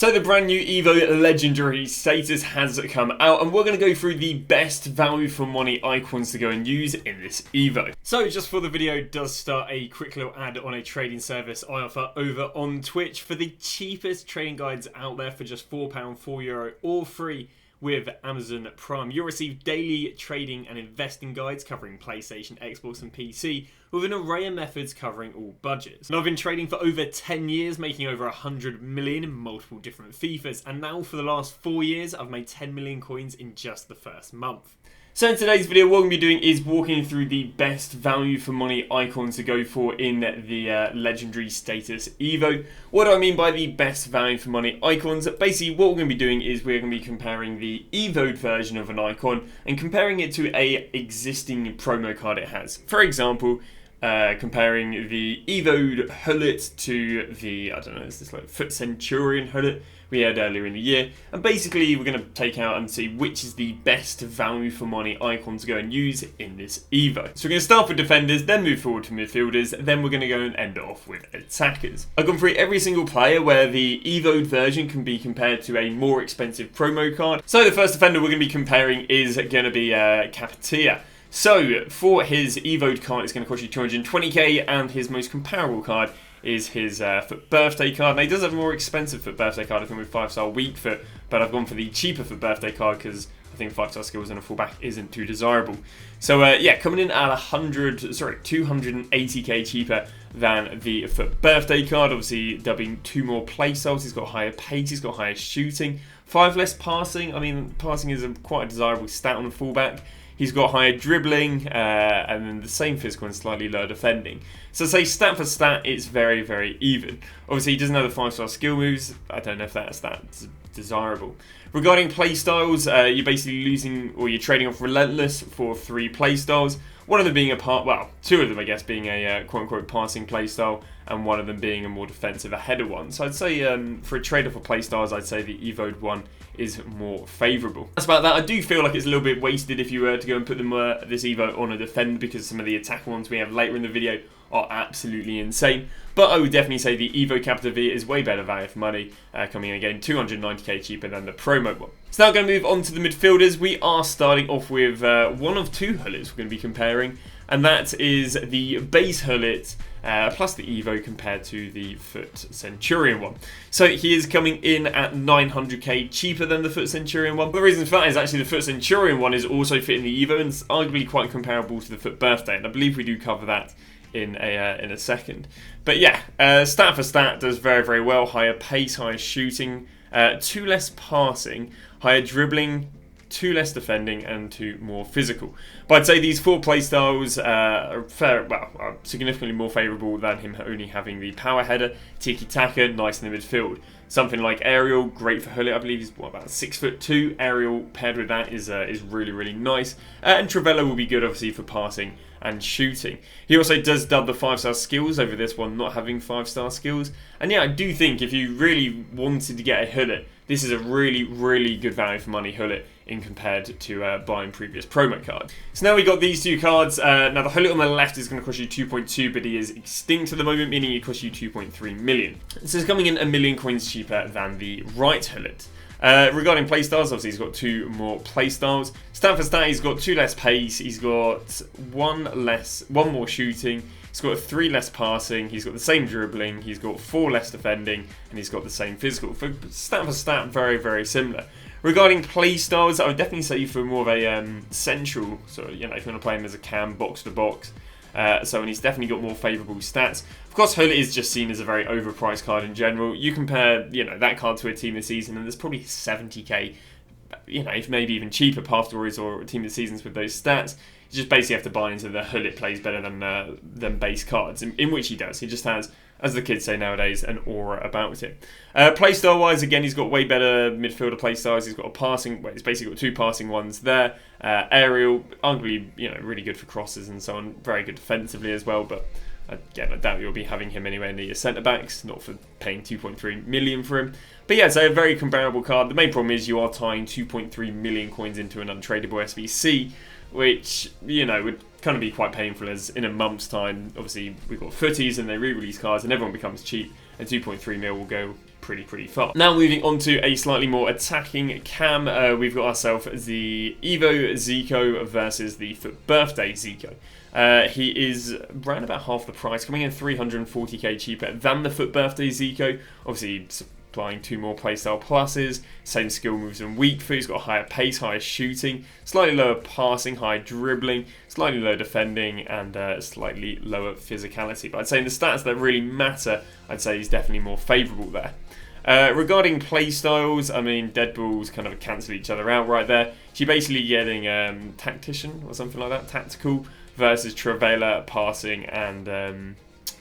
So the brand new Evo Legendary status has come out, and we're going to go through the best value for money icons to go and use in this Evo. So just before the video does start, a quick little ad on a trading service I offer over on Twitch for the cheapest trading guides out there for just £4, €4, or free with Amazon Prime. You'll receive daily trading and investing guides covering PlayStation, Xbox and PC with an array of methods covering all budgets. And I've been trading for over 10 years, making over 100 million in multiple different FIFAs, and now for the last 4 years I've made 10 million coins in just the first month. So in today's video, what we're going to be doing is walking through the best value for money icons to go for in the legendary status Evo. What do I mean by the best value for money icons? Basically, what we're going to be doing is we're going to be comparing the Evo'd version of an icon and comparing it to a existing promo card it has. For example, comparing the Evo'd Hullet to the, I don't know, is this like Foot Centurion Hullet we had earlier in the year, and basically we're going to take out and see which is the best value for money icon to go and use in this Evo. So we're going to start with defenders, then move forward to midfielders, then we're going to go and end off with attackers. I've gone through every single player where the Evo'd version can be compared to a more expensive promo card. So the first defender we're going to be comparing is going to be Capatia. So for his Evo'd card, it's going to cost you 220k, and his most comparable card is his FUT birthday card. Now he does have a more expensive FUT birthday card, I think, with 5-star weak foot, but I've gone for the cheaper FUT birthday card because I think 5-star skills and a fullback isn't too desirable. So yeah, coming in at 280k cheaper than the FUT birthday card. Obviously, dubbing 2 more playstyles. He's got higher pace, he's got higher shooting, 5 less passing. I mean, passing is quite a desirable stat on a fullback. He's got higher dribbling, and then the same physical and slightly lower defending. So say stat for stat, it's very, very even. Obviously, he doesn't have the 5-star skill moves. I don't know if that's that desirable. Regarding playstyles, you're basically losing, or you're trading off Relentless for 3 playstyles. One of them being well, 2 of them, I guess, being a quote-unquote passing playstyle, and one of them being a more defensive, a header one. So I'd say for a trade-off for playstyles, I'd say the Evo'd one is more favourable. That's about that. I do feel like it's a little bit wasted if you were to go and put them this Evo on a defender, because some of the attack ones we have later in the video are absolutely insane. But I would definitely say the Evo Capita V is way better value for money, coming in again 290k cheaper than the promo one. So now going to move on to the midfielders. We are starting off with one of 2 Hullets we're going to be comparing, and that is the base Hullet plus the Evo compared to the Foot Centurion one. So he is coming in at 900k cheaper than the Foot Centurion one. The reason for that is actually the Foot Centurion one is also fitting the Evo and is arguably quite comparable to the Foot Birthday, and I believe we do cover that in a second. But yeah, stat for stat does very, very well. Higher pace, higher shooting, 2 less passing, higher dribbling, 2 less defending, and 2 more physical. But I'd say these 4 playstyles are significantly more favourable than him only having the power header, tiki-taka, nice in the midfield. Something like Aerial, great for Hullet. I believe he's about 6'2". Aerial paired with that is really, really nice. And Trivela will be good, obviously, for passing and shooting. He also does dub the 5-star skills over this one not having 5-star skills. And yeah, I do think if you really wanted to get a Hullet, this is a really, really good value for money Hullet in compared to buying previous promo cards. So now we got these 2 cards. Now the Hullet on the left is going to cost you 2.2, but he is extinct at the moment, meaning it costs you 2.3 million. So it's coming in 1 million coins cheaper than the right Hullet. Regarding playstyles, obviously he's got 2 more playstyles. Stat for stat, he's got 2 less pace, he's got 1 more shooting, he's got 3 less passing, he's got the same dribbling, he's got 4 less defending, and he's got the same physical. For stat, very, very similar. Regarding playstyles, I would definitely say for more of a central, so if you want to play him as a cam, box to box. And he's definitely got more favourable stats. Of course, Hullet is just seen as a very overpriced card in general. You compare, that card to a team this season, and there's probably 70k, if maybe even cheaper Path Stories or team of seasons with those stats. You just basically have to buy into the Hullet plays better than base cards, in which he does. He just has, as the kids say nowadays, an aura about it. Playstyle wise, again, he's got way better midfielder playstyles. He's got a passing, he's basically got 2 passing ones there. Aerial, arguably, really good for crosses and so on. Very good defensively as well, but again, I doubt you'll be having him anywhere near your centre backs, not for paying 2.3 million for him. But yeah, it's a very comparable card. The main problem is you are tying 2.3 million coins into an untradeable SVC, which, would kind of be quite painful, as in a month's time, obviously, we've got footies and they re-release cards and everyone becomes cheap, and 2.3 mil will go pretty far. Now moving on to a slightly more attacking cam, we've got ourselves the Evo Zico versus the FUT Birthday Zico. He is around about half the price, coming in 340k cheaper than the FUT Birthday Zico. Obviously applying 2 more playstyle pluses, same skill moves and weak foot. He's got higher pace, higher shooting, slightly lower passing, higher dribbling, slightly lower defending, and slightly lower physicality. But I'd say in the stats that really matter, I'd say he's definitely more favourable there. Regarding playstyles, I mean, dead balls kind of cancel each other out right there. She's basically getting tactician or something like that, tactical, versus Travailer, passing, and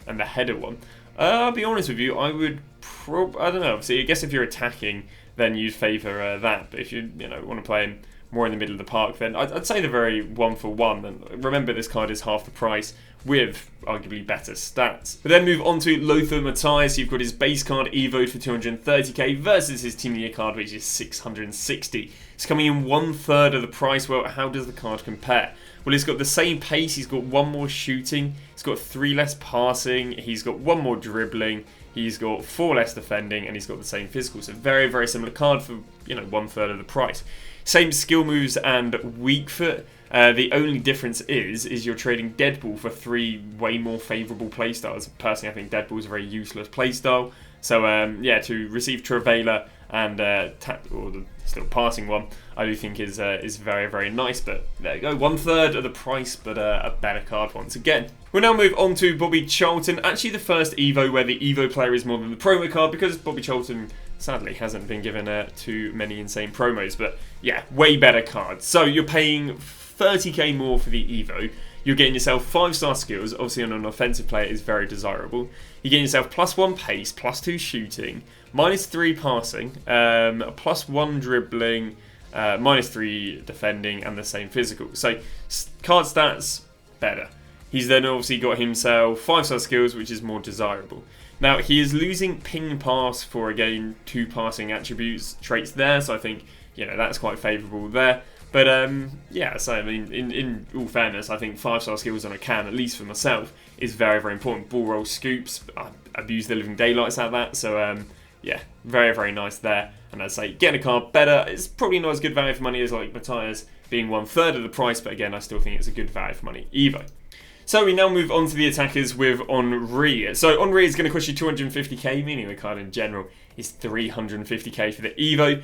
the header one. I'll be honest with you, I would I don't know. Obviously, I guess if you're attacking, then you'd favour that. But if you want to play him more in the middle of the park, then I'd say they're very 1-for-1. And remember, this card is half the price with arguably better stats. But then move on to Lothar Matthäus. You've got his base card Evo for 230k versus his Team of the Year card, which is 660. It's coming in 1/3 of the price. Well, how does the card compare? Well, he's got the same pace, he's got 1 more shooting, he's got 3 less passing, he's got 1 more dribbling, he's got 4 less defending, and he's got the same physical. So very similar card for 1/3 of the price. Same skill moves and weak foot. The only difference is you're trading Deadball for 3 way more favourable playstyles. Personally, I think Deadball is a very useless playstyle. So to receive Travailer and or the still passing one, I do think is very nice. But there you go, 1/3 of the price, but a better card once again. We'll now move on to Bobby Charlton. Actually, the first Evo where the Evo player is more than the promo card, because Bobby Charlton sadly hasn't been given too many insane promos. But yeah, way better cards. So you're paying 30k more for the Evo. You're getting yourself 5-star skills. Obviously, on an offensive player is very desirable. You're getting yourself +1 pace, +2 shooting, -3 passing, +1 dribbling, -3 defending, and the same physical. So card stats better. He's then obviously got himself 5-star skills, which is more desirable. Now he is losing ping pass for again 2 passing attributes traits there. So I think that's quite favourable there. But so I mean, in all fairness, I think 5-star skills on a cam, at least for myself, is very important. Ball roll, scoops, I abuse the living daylights out of that. So very nice there. And I'd say getting a card better, it's probably not as good value for money as like Matthäus being 1/3 of the price, but again, I still think it's a good value for money Evo. So we now move on to the attackers with Henry. So Henry is going to cost you 250k, meaning the card in general is 350k for the Evo.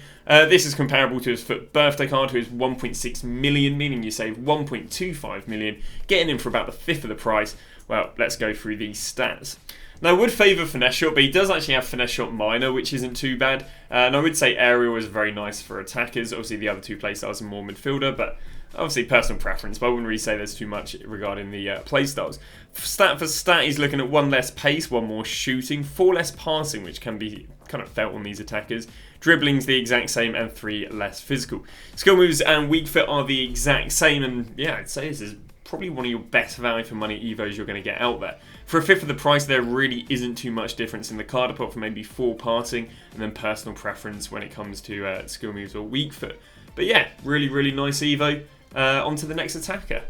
This is comparable to his FUT Birthday card, who is 1.6 million, meaning you save 1.25 million, getting him for about the 1/5 of the price. Well, let's go through these stats. Now, I would favour Finesse Shot, but he does actually have Finesse Shot Minor, which isn't too bad. And I would say Aerial is very nice for attackers. Obviously, the other 2 playstyles are more midfielder, but obviously personal preference. But I wouldn't really say there's too much regarding the playstyles. Stat for stat, he's looking at 1 less pace, 1 more shooting, 4 less passing, which can be kind of felt on these attackers. Dribbling's the exact same, and 3 less physical. Skill moves and weak foot are the exact same, and yeah, I'd say this is probably one of your best value for money Evos you're going to get out there. For a 1/5 of the price, there really isn't too much difference in the card, apart from maybe 4 passing and then personal preference when it comes to skill moves or weak foot. But yeah, really nice Evo. On to the next attacker.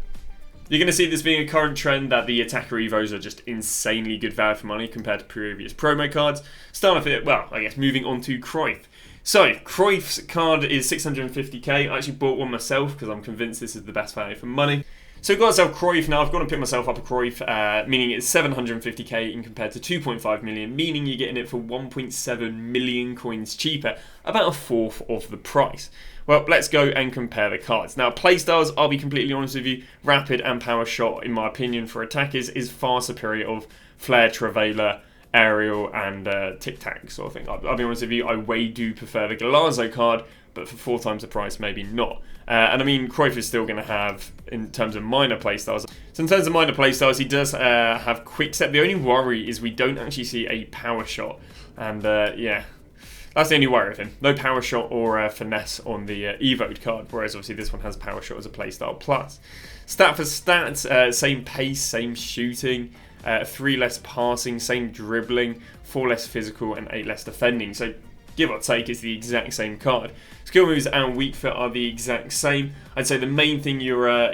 You're going to see this being a current trend that the attacker Evos are just insanely good value for money compared to previous promo cards. Starting off it, well, I guess moving on to Cruyff. So, Cruyff's card is 650k. I actually bought one myself because I'm convinced this is the best value for money. So I've got myself Cruyff now. I've got to pick myself up a Cruyff, meaning it's 750k in compared to 2.5 million, meaning you're getting it for 1.7 million coins cheaper, about 1/4 of the price. Well, let's go and compare the cards. Now, playstyles, I'll be completely honest with you, Rapid and Power Shot, in my opinion, for attackers, is far superior of FLAIR, Travailer, Aerial, and Tic Tac sort of thing. I'll be honest with you, I way do prefer the Galazzo card, but for 4 times the price, maybe not. And I mean, Cruyff is still going to have, in terms of minor playstyles. So in terms of minor playstyles, he does have quick step. The only worry is we don't actually see a Power Shot. And yeah, that's the only worry of him. No Power Shot or Finesse on the Evo card, whereas obviously this one has Power Shot as a playstyle plus. Stat for stats, same pace, same shooting, 3 less passing, same dribbling, 4 less physical, and 8 less defending. So give or take, it's the exact same card. Skill moves and weak foot are the exact same. I'd say the main thing you're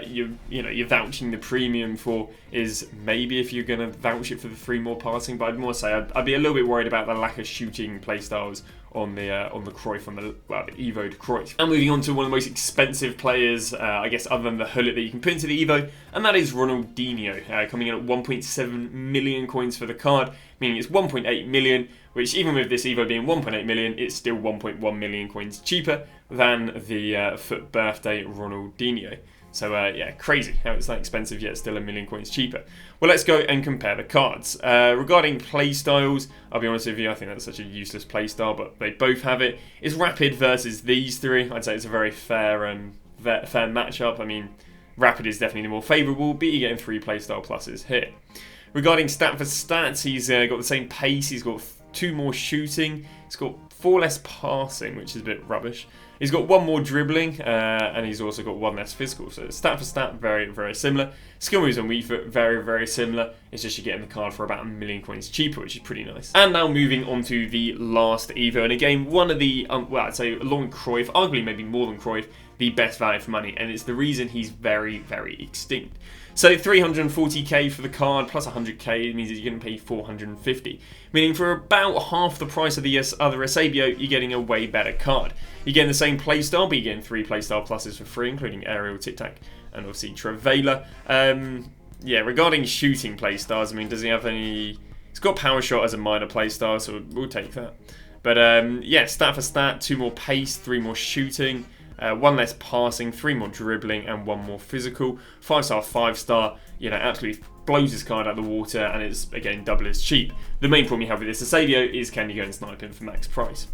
vouching the premium for is maybe if you're going to vouch it for the 3 more passing, but I'd more say I'd be a little bit worried about the lack of shooting playstyles on the Cruyff, on the Evo Cruyff. And moving on to one of the most expensive players, I guess, other than the Hullet that you can put into the Evo, and that is Ronaldinho, coming in at 1.7 million coins for the card, meaning it's 1.8 million, which even with this Evo being 1.8 million, it's still 1.1 million coins cheaper than the FUT birthday Ronaldinho. So yeah, crazy how it's that expensive yet still a million coins cheaper. Well, let's go and compare the cards. Regarding playstyles, I'll be honest with you, I think that's such a useless playstyle, but they both have it. It's Rapid versus these 3. I'd say it's a very fair matchup. I mean, Rapid is definitely the more favourable, but you're getting 3 playstyle pluses here. Regarding stat for stats, he's got the same pace, he's got 2 more shooting, he's got 4 less passing, which is a bit rubbish. He's got 1 more dribbling, and he's also got 1 less physical. So stat for stat, very, very similar. Skill moves and weak foot, very, very similar. It's just you're getting the card for about a million coins cheaper, which is pretty nice. And now moving on to the last Evo. And again, one of the, well, I'd say along Cruyff, arguably maybe more than Cruyff, the best value for money. And it's the reason he's very, very extinct. So 340k for the card plus 100k means that you're going to pay 450, meaning for about half the price of the other Eusebio, you're getting a way better card. You're getting the same playstyle, but you're getting 3 playstyle pluses for free, including Aerial, Tic Tac, and obviously Travailer. Yeah, regarding shooting playstyles, I mean, does he have any? He's got Power Shot as a minor playstyle, so we'll take that. But yeah, stat for stat, 2 more pace, 3 more shooting. 1 less passing, 3 more dribbling, and 1 more physical. 5-star, 5-star, you know, absolutely blows his card out of the water, and it's, again, double as cheap. The main problem you have with this Eusebio is can you go and snipe him for max price?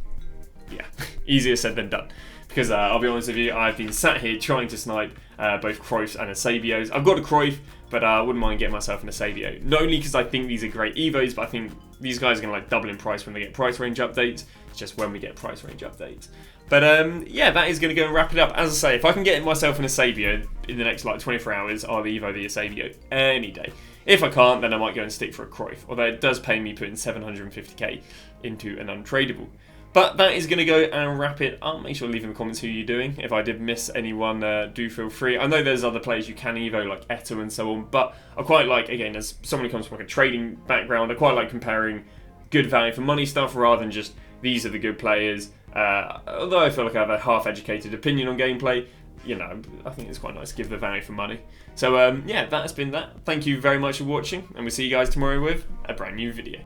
Yeah, easier said than done. Because I'll be honest with you, I've been sat here trying to snipe both Cruyffs and Eusebios. I've got a Cruyff, but I wouldn't mind getting myself an Eusebio. Not only because I think these are great Evos, but I think these guys are going to like double in price when they get price range updates. It's just when we get price range updates. But yeah, that is going to go and wrap it up. As I say, if I can get myself an Eusebio in the next like 24 hours, I'll Evo the Eusebio any day. If I can't, then I might go and stick for a Cruyff. Although it does pay me putting 750k into an untradeable. But that is going to go and wrap it up. Make sure to leave in the comments who you're doing. If I did miss anyone, do feel free. I know there's other players you can Evo, like Eto and so on, but I quite like, again, as someone who comes from like a trading background, I quite like comparing good value for money stuff rather than just these are the good players. Although I feel like I have a half-educated opinion on gameplay, you know, I think it's quite nice to give the value for money. So yeah, that has been that. Thank you very much for watching, and we'll see you guys tomorrow with a brand new video.